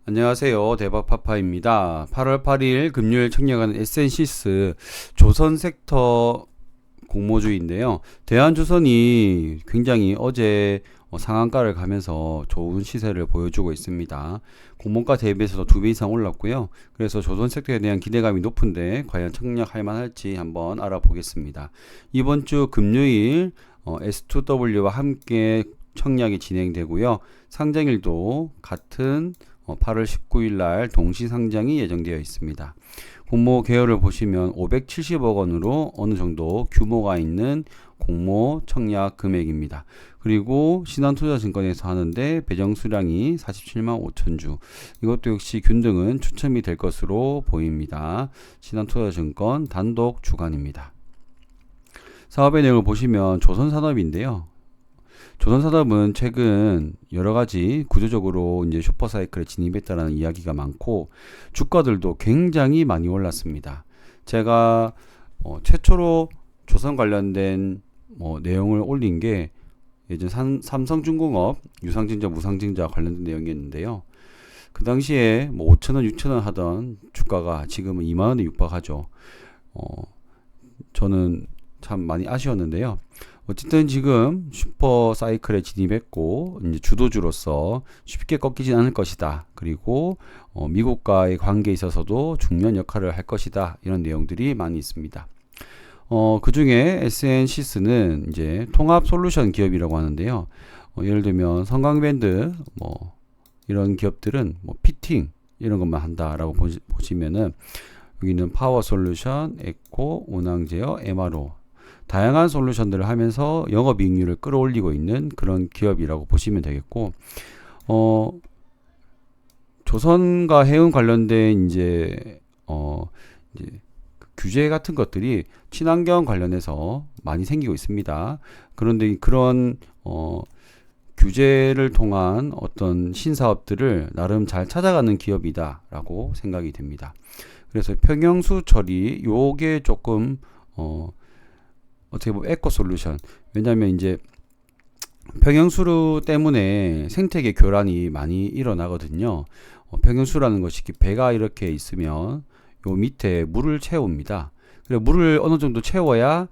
안녕하세요. 대박파파입니다. 8월 8일 금요일 청약하는 에센시스 조선 섹터 공모주인데요. 대한조선이 굉장히 어제 상한가를 가면서 좋은 시세를 보여주고 있습니다. 공모가 대비해서도 2배 이상 올랐고요. 그래서 조선 섹터에 대한 기대감이 높은데 과연 청약할 만할지 한번 알아보겠습니다. 이번 주 금요일 S2W와 함께 청약이 진행되고요. 상장일도 같은 8월 19일 날 동시 상장이 예정되어 있습니다. 공모 계열을 보시면 570억 원으로 어느 정도 규모가 있는 공모 청약 금액입니다. 그리고 신한투자증권에서 하는데 배정 수량이 47만 5천 주. 이것도 역시 균등은 추첨이 될 것으로 보입니다. 신한투자증권 단독 주관입니다. 사업의 내용을 보시면 조선산업인데요. 조선산업은 최근 여러 가지 구조적으로 이제 슈퍼사이클에 진입했다는 이야기가 많고 주가들도 굉장히 많이 올랐습니다. 제가 최초로 조선 관련된 내용을 올린 게 예전 삼성중공업 유상증자 무상증자 관련된 내용이었는데요. 그 당시에 5천원 6천원 하던 주가가 지금은 2만원에 육박하죠. 저는 참 많이 아쉬웠는데요. 어쨌든 지금 슈퍼 사이클에 진입했고 이제 주도주로서 쉽게 꺾이진 않을 것이다. 그리고 미국과의 관계에 있어서도 중요한 역할을 할 것이다. 이런 내용들이 많이 있습니다. 그 중에 SNC스는 이제 통합 솔루션 기업이라고 하는데요. 예를 들면 성강밴드 이런 기업들은 피팅 이런 것만 한다라고 보시면은 여기는 파워 솔루션, 에코, 운항제어, MRO 다양한 솔루션들을 하면서 영업이익률을 끌어올리고 있는 그런 기업이라고 보시면 되겠고, 조선과 해운 관련된 이제 규제 같은 것들이 친환경 관련해서 많이 생기고 있습니다. 그런데 그런 규제를 통한 어떤 신사업들을 나름 잘 찾아가는 기업이다라고 생각이 됩니다. 그래서 평형수 처리 요게 조금 어떻게 보면 에코 솔루션. 왜냐하면 이제 평형수 때문에 생태계 교란이 많이 일어나거든요. 평형수라는 것이 배가 이렇게 있으면 요 밑에 물을 채웁니다. 그래 물을 어느 정도 채워야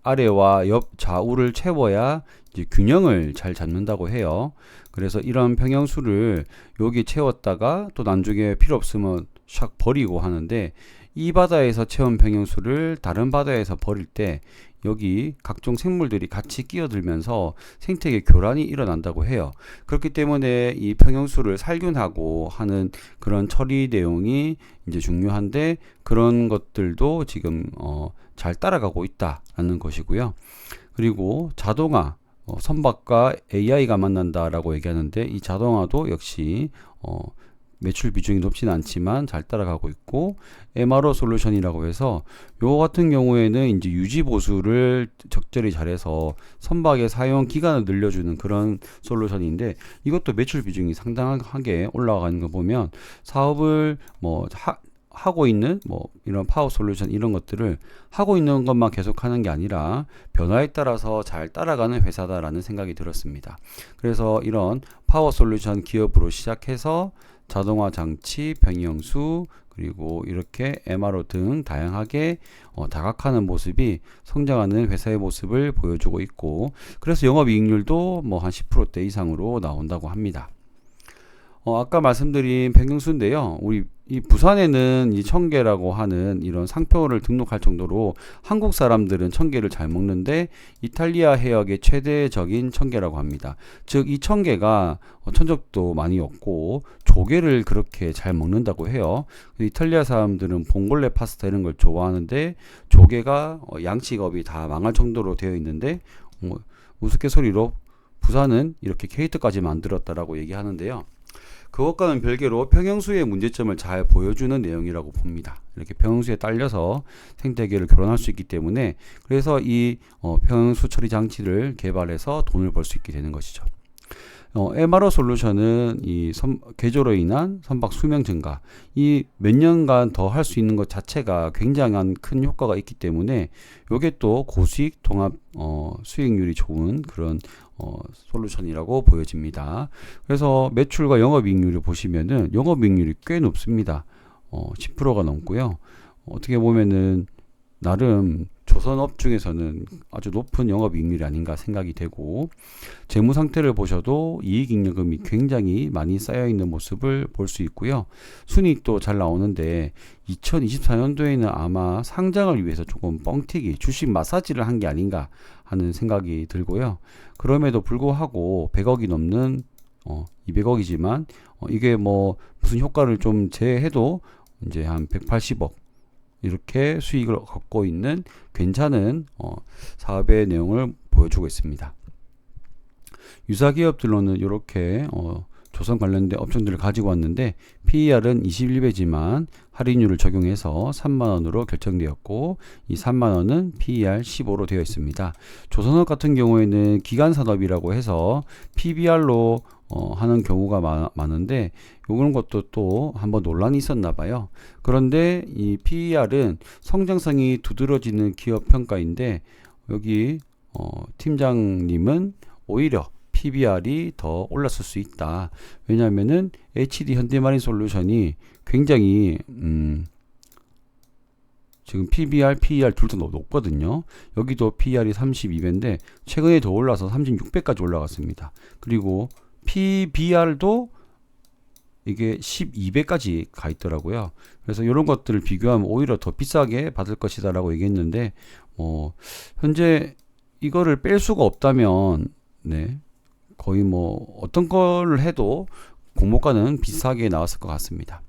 아래와 옆 좌우를 채워야 이제 균형을 잘 잡는다고 해요. 그래서 이런 평형수를 여기 채웠다가 또 나중에 필요 없으면 샥 버리고 하는데 이 바다에서 채운 평형수를 다른 바다에서 버릴 때 여기 각종 생물들이 같이 끼어들면서 생태계 교란이 일어난다고 해요. 그렇기 때문에 이 평형수를 살균하고 하는 그런 처리 내용이 이제 중요한데 그런 것들도 지금 잘 따라가고 있다라는 것이고요. 그리고 자동화 선박과 AI가 만난다라고 얘기하는데 이 자동화도 역시 매출 비중이 높지는 않지만 잘 따라가고 있고 MRO 솔루션이라고 해서 요 같은 경우에는 이제 유지 보수를 적절히 잘해서 선박의 사용 기간을 늘려주는 그런 솔루션인데 이것도 매출 비중이 상당하게 올라가는 거 보면 사업을 하고 있는 이런 파워 솔루션 이런 것들을 하고 있는 것만 계속하는 게 아니라 변화에 따라서 잘 따라가는 회사다라는 생각이 들었습니다. 그래서 이런 파워 솔루션 기업으로 시작해서 자동화 장치, 평형수 그리고 이렇게 MRO 등 다양하게 다각화하는 모습이 성장하는 회사의 모습을 보여주고 있고 그래서 영업이익률도 한 10%대 이상으로 나온다고 합니다. 아까 말씀드린 평형수인데요. 우리 이 부산에는 이 청개라고 하는 이런 상표를 등록할 정도로 한국 사람들은 청개를 잘 먹는데 이탈리아 해역의 최대적인 청개라고 합니다. 즉 이 청개가 천적도 많이 없고 조개를 그렇게 잘 먹는다고 해요. 이탈리아 사람들은 봉골레 파스타 이런 걸 좋아하는데 조개가 양식업이 다 망할 정도로 되어 있는데 우스갯소리로 부산은 이렇게 케이트까지 만들었다라고 얘기하는데요. 그것과는 별개로 평형수의 문제점을 잘 보여주는 내용이라고 봅니다. 이렇게 평형수에 딸려서 생태계를 교란할 수 있기 때문에 그래서 이 평형수 처리 장치를 개발해서 돈을 벌 수 있게 되는 것이죠. MRO 솔루션은 개조로 인한 선박 수명 증가, 이 몇 년간 더 할 수 있는 것 자체가 굉장한 큰 효과가 있기 때문에 요게 또 고수익 통합 수익률이 좋은 그런 솔루션이라고 보여집니다. 그래서 매출과 영업이익률을 보시면은 영업이익률이 꽤 높습니다. 10%가 넘고요. 어떻게 보면은 나름 조선업 중에서는 아주 높은 영업이익률이 아닌가 생각이 되고, 재무 상태를 보셔도 이익잉여금이 굉장히 많이 쌓여있는 모습을 볼 수 있고요. 순이익도 잘 나오는데 2024년도에는 아마 상장을 위해서 조금 뻥튀기 주식 마사지를 한 게 아닌가 하는 생각이 들고요. 그럼에도 불구하고 100억이 넘는 200억이지만 이게 뭐 무슨 효과를 좀 제해도 이제 한 180억 이렇게 수익을 갖고 있는 괜찮은 사업의 내용을 보여주고 있습니다. 유사 기업들로는 이렇게 조선 관련된 업종들을 가지고 왔는데 PER은 21배지만 할인율을 적용해서 3만원으로 결정되었고, 이 3만원은 PER 15로 되어 있습니다. 조선업 같은 경우에는 기간산업이라고 해서 PBR로 하는 경우가 많은데, 요런 것도 또 한번 논란이 있었나 봐요. 그런데 이 PER은 성장성이 두드러지는 기업 평가인데, 여기 팀장님은 오히려 PBR이 더 올랐을 수 있다. 왜냐하면은 HD 현대마린 솔루션이 굉장히 지금 PBR, PER 둘 다 높거든요. 여기도 PER이 32배인데 최근에 더 올라서 36배까지 올라갔습니다. 그리고 PBR도 이게 12배까지 가 있더라고요. 그래서 이런 것들을 비교하면 오히려 더 비싸게 받을 것이다 라고 얘기했는데, 현재 이거를 뺄 수가 없다면 거의 뭐 어떤 걸 해도 공모가는 비싸게 나왔을 것 같습니다.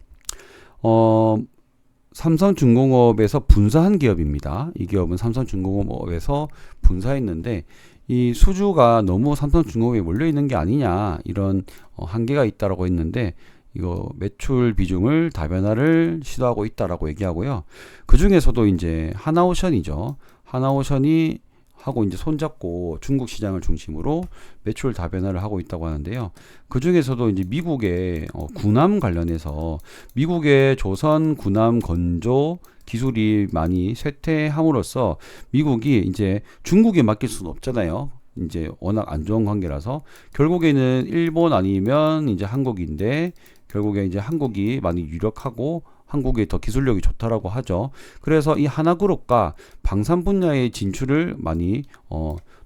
삼성중공업에서 분사한 기업입니다. 이 기업은 삼성중공업에서 분사했는데 이 수주가 너무 삼성중공업에 몰려 있는 게 아니냐, 이런 한계가 있다라고 했는데, 이거 매출 비중을 다변화를 시도하고 있다라고 얘기하고요. 그 중에서도 이제 하나오션이죠. 하나오션이 하고 이제 손잡고 중국 시장을 중심으로 매출 다변화를 하고 있다고 하는데요. 그 중에서도 이제 미국의 군함 관련해서 미국의 조선 군함 건조 기술이 많이 쇠퇴함으로써 미국이 이제 중국에 맡길 수는 없잖아요. 이제 워낙 안 좋은 관계라서 결국에는 일본 아니면 이제 한국인데, 결국에 이제 한국이 많이 유력하고 한국이 더 기술력이 좋다라고 하죠. 그래서 이 하나그룹과 방산 분야의 진출을 많이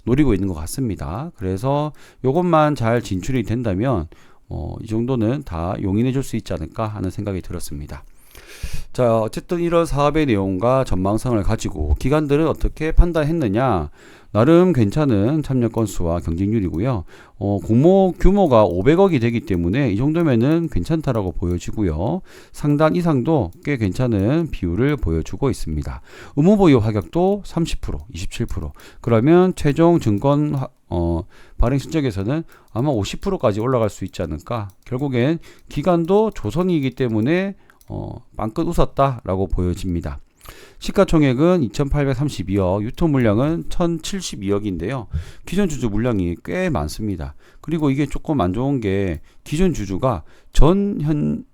노리고 있는 것 같습니다. 그래서 이것만 잘 진출이 된다면 이 정도는 다 용인해 줄 수 있지 않을까 하는 생각이 들었습니다. 자, 어쨌든 이런 사업의 내용과 전망성을 가지고 기관들은 어떻게 판단했느냐. 나름 괜찮은 참여 건수와 경쟁률이고요. 공모 규모가 500억이 되기 때문에 이 정도면은 괜찮다라고 보여지고요. 상단 이상도 꽤 괜찮은 비율을 보여주고 있습니다. 의무보유 하격도 30%, 27%. 그러면 최종 증권 발행 실적에서는 아마 50%까지 올라갈 수 있지 않을까. 결국엔 기간도 조선이기 때문에 빵끝 웃었다라고 보여집니다. 시가총액은 2,832억, 유통 물량은 1,072억인데요. 기존 주주 물량이 꽤 많습니다. 그리고 이게 조금 안 좋은 게 기존 주주가 전직,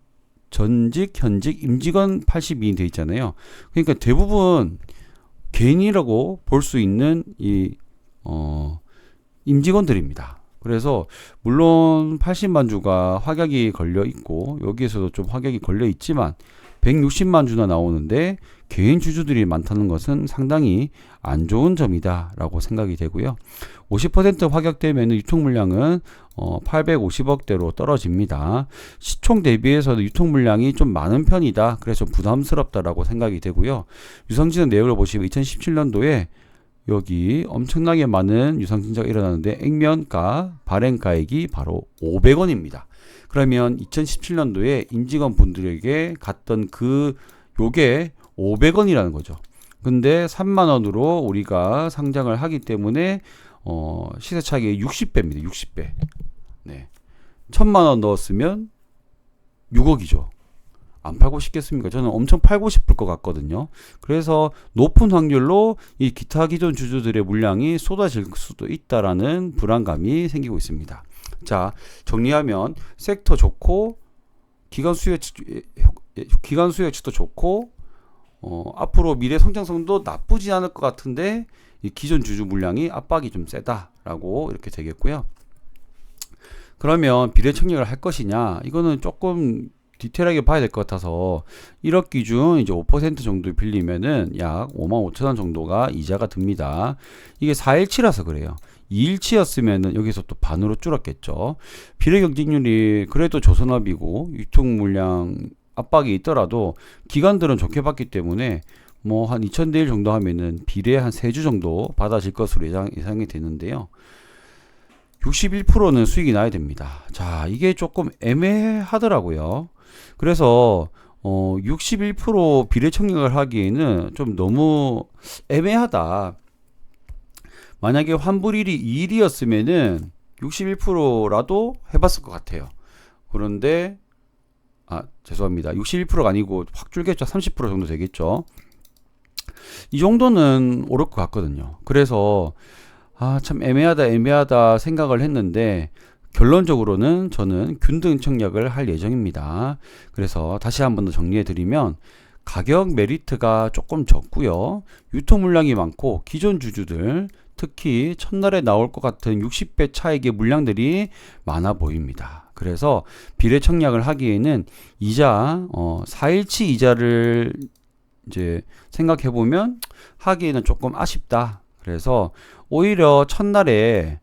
현직, 임직원 82인 돼 있잖아요. 그러니까 대부분 개인이라고 볼 수 있는 이 임직원들입니다. 그래서 물론 80만 주가 확약이 걸려 있고 여기에서도 좀 확약이 걸려 있지만 160만 주나 나오는데 개인 주주들이 많다는 것은 상당히 안 좋은 점이다 라고 생각이 되고요. 50% 확약되면 유통 물량은 850억대로 떨어집니다. 시총 대비해서도 유통 물량이 좀 많은 편이다. 그래서 부담스럽다라고 생각이 되고요. 유상증자 내역을 보시면 2017년도에 여기 엄청나게 많은 유상증자가 일어나는데 액면가, 발행가액이 바로 500원입니다. 그러면 2017년도에 임직원 분들에게 갔던 요게 500원이라는 거죠. 근데 3만원으로 우리가 상장을 하기 때문에 시세 차익이 60배입니다. 60배. 네. 1,000만원 넣었으면 6억이죠. 안 팔고 싶겠습니까? 저는 엄청 팔고 싶을 것 같거든요. 그래서 높은 확률로 이 기타 기존 주주들의 물량이 쏟아질 수도 있다라는 불안감이 생기고 있습니다. 자, 정리하면 섹터 좋고 기관 수혜치도 좋고 앞으로 미래 성장성도 나쁘지 않을 것 같은데 이 기존 주주 물량이 압박이 좀 세다라고 이렇게 되겠고요. 그러면 비례 청약을 할 것이냐? 이거는 조금 디테일하게 봐야 될 것 같아서 1억 기준 이제 5% 정도 빌리면은 약 55,000원 정도가 이자가 듭니다. 이게 4일치라서 그래요. 2일치였으면은 여기서 또 반으로 줄었겠죠. 비례 경쟁률이 그래도 조선업이고 유통 물량 압박이 있더라도 기관들은 좋게 봤기 때문에 뭐 한 2,000대 1 정도 하면은 비례 한 3주 정도 받아질 것으로 예상이 되는데요. 61%는 수익이 나야 됩니다. 자, 이게 조금 애매하더라고요. 그래서 61% 비례 청약을 하기에는 좀 너무 애매하다. 만약에 환불일이 2일이었으면은 61%라도 해봤을 것 같아요. 그런데 죄송합니다. 61%가 아니고 확 줄겠죠. 30% 정도 되겠죠. 이 정도는 오를 것 같거든요. 그래서 참 애매하다 생각을 했는데 결론적으로는 저는 균등 청약을 할 예정입니다. 그래서 다시 한번 더 정리해 드리면 가격 메리트가 조금 적고요. 유통 물량이 많고 기존 주주들 특히 첫날에 나올 것 같은 60배 차익의 물량들이 많아 보입니다. 그래서 비례 청약을 하기에는 이자 4일치 이자를 이제 생각해 보면 하기에는 조금 아쉽다. 그래서 오히려 첫날에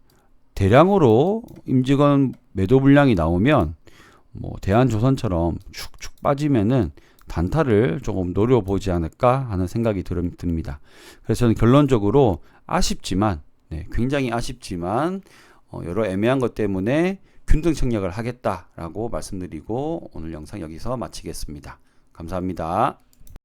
대량으로 임직원 매도 물량이 나오면 뭐 대한조선처럼 축축 빠지면은 단타를 조금 노려보지 않을까 하는 생각이 듭니다. 그래서 저는 결론적으로 아쉽지만 굉장히 아쉽지만 여러 애매한 것 때문에 균등 청약을 하겠다라고 말씀드리고 오늘 영상 여기서 마치겠습니다. 감사합니다.